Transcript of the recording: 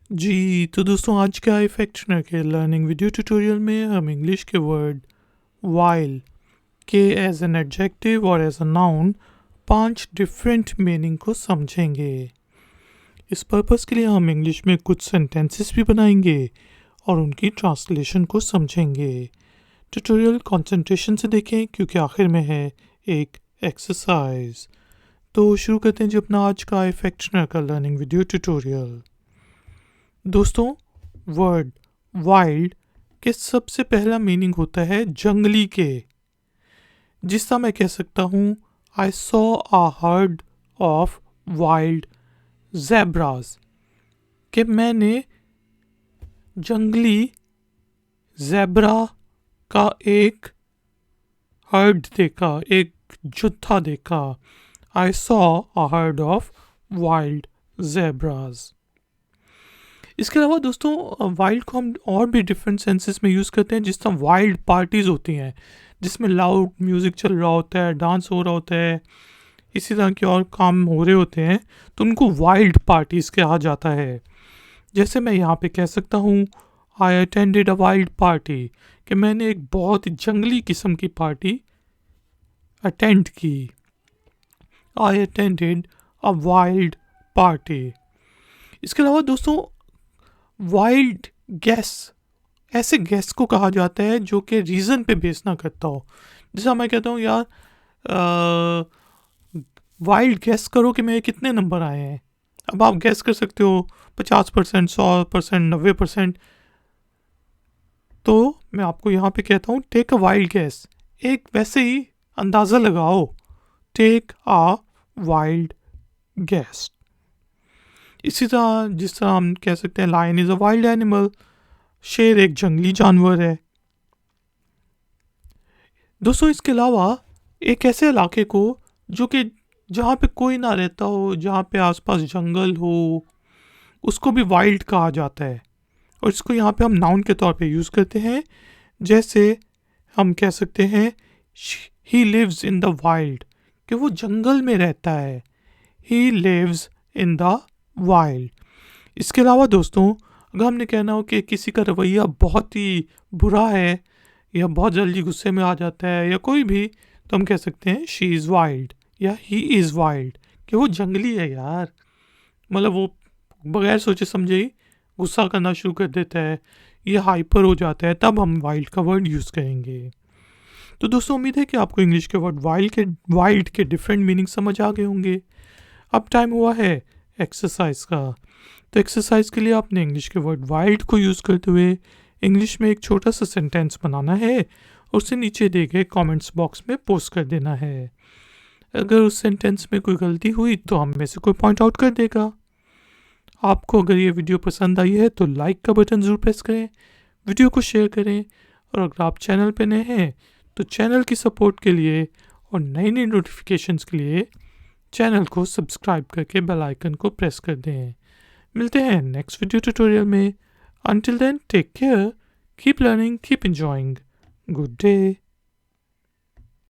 जी, तो दोस्तों आज के iFactioner के लर्निंग वीडियो ट्यूटोरियल में हम इंग्लिश के वर्ड वाइल के एज एन एडजेक्टिव और as a noun 5 different meaning को समझेंगे। इस पर्पस के लिए हम इंग्लिश में कुछ सेंटेंसेस भी बनाएंगे और उनकी ट्रांसलेशन को समझेंगे। ट्यूटोरियल कंसंट्रेशन से देखें क्योंकि आखिर में है एक एक्सरसाइज। तो शुरू करते हैं जी अपना आज का iFactioner का लर्निंग वीडियो ट्यूटोरियल। दोस्तों, वर्ड वाइल्ड के सबसे पहला मीनिंग होता है जंगली के। जिस तरह मैं कह सकता हूँ I saw a herd of wild zebras, कि मैंने जंगली ज़ेब्रा का एक हर्ड देखा, एक जुत्था देखा। I saw a herd of wild zebras. इसके अलावा दोस्तों वाइल्ड को हम और भी डिफरेंट सेंसेस में यूज़ करते हैं। जिस तरह वाइल्ड पार्टीज़ होती हैं जिसमें लाउड म्यूज़िक चल रहा होता है, डांस हो रहा होता है, इसी तरह के और काम हो रहे होते हैं, तो उनको वाइल्ड पार्टीज़ कहा जाता है। जैसे मैं यहाँ पे कह सकता हूँ I attended a wild party, कि मैंने एक बहुत ही जंगली किस्म की पार्टी अटेंड की। I attended a wild party. इसके अलावा दोस्तों वाइल्ड गैस, ऐसे गैस को कहा जाता है जो कि रीज़न पे बेस ना करता हो। जैसा मैं कहता हूँ यार वाइल्ड गैस करो कि मेरे कितने नंबर आए हैं। अब आप गैस कर सकते हो 50%, 100%, 90%। तो मैं आपको यहाँ पे कहता हूँ टेक अ वाइल्ड गैस, एक वैसे ही अंदाज़ा लगाओ। Take a wild guess. इसी तरह जिस तरह हम कह सकते हैं lion is a wild animal, शेर एक जंगली जानवर है। दोस्तों इसके अलावा एक ऐसे इलाके को जो कि जहाँ पे कोई ना रहता हो, जहाँ पे आसपास जंगल हो, उसको भी वाइल्ड कहा जाता है। और इसको यहाँ पे हम नाउन के तौर पे यूज़ करते हैं। जैसे हम कह सकते हैं he lives in the wild, कि वो जंगल में रहता है। He lives in the wild. इसके अलावा दोस्तों अगर हमने कहना हो कि किसी का रवैया बहुत ही बुरा है या बहुत जल्दी गुस्से में आ जाता है या कोई भी, तो हम कह सकते हैं शी इज़ वाइल्ड या ही इज़ वाइल्ड, कि वो जंगली है यार। मतलब वो बगैर सोचे समझे ही गुस्सा करना शुरू कर देता है, ये हाइपर हो जाता है, तब हम वाइल्ड का वर्ड यूज़ करेंगे। तो दोस्तों उम्मीद है कि आपको इंग्लिश के वर्ड वाइल्ड के डिफरेंट मीनिंग समझ आ गए होंगे। अब टाइम हुआ है एक्सरसाइज का। तो एक्सरसाइज के लिए आपने इंग्लिश के वर्ड वाइल्ड को यूज़ करते हुए इंग्लिश में एक छोटा सा सेंटेंस बनाना है और उसे नीचे दिए गए कमेंट्स बॉक्स में पोस्ट कर देना है। अगर उस सेंटेंस में कोई गलती हुई तो हम में से कोई पॉइंट आउट कर देगा। आपको अगर ये वीडियो पसंद आई है तो लाइक का बटन ज़रूर प्रेस करें, वीडियो को शेयर करें, और अगर आप चैनल पर नए हैं तो चैनल की सपोर्ट के लिए और नई नई नोटिफिकेशंस के लिए चैनल को सब्सक्राइब करके बेल आइकन को प्रेस कर दें। मिलते हैं नेक्स्ट वीडियो ट्यूटोरियल में। Until then, take care, keep learning, keep enjoying. Good day.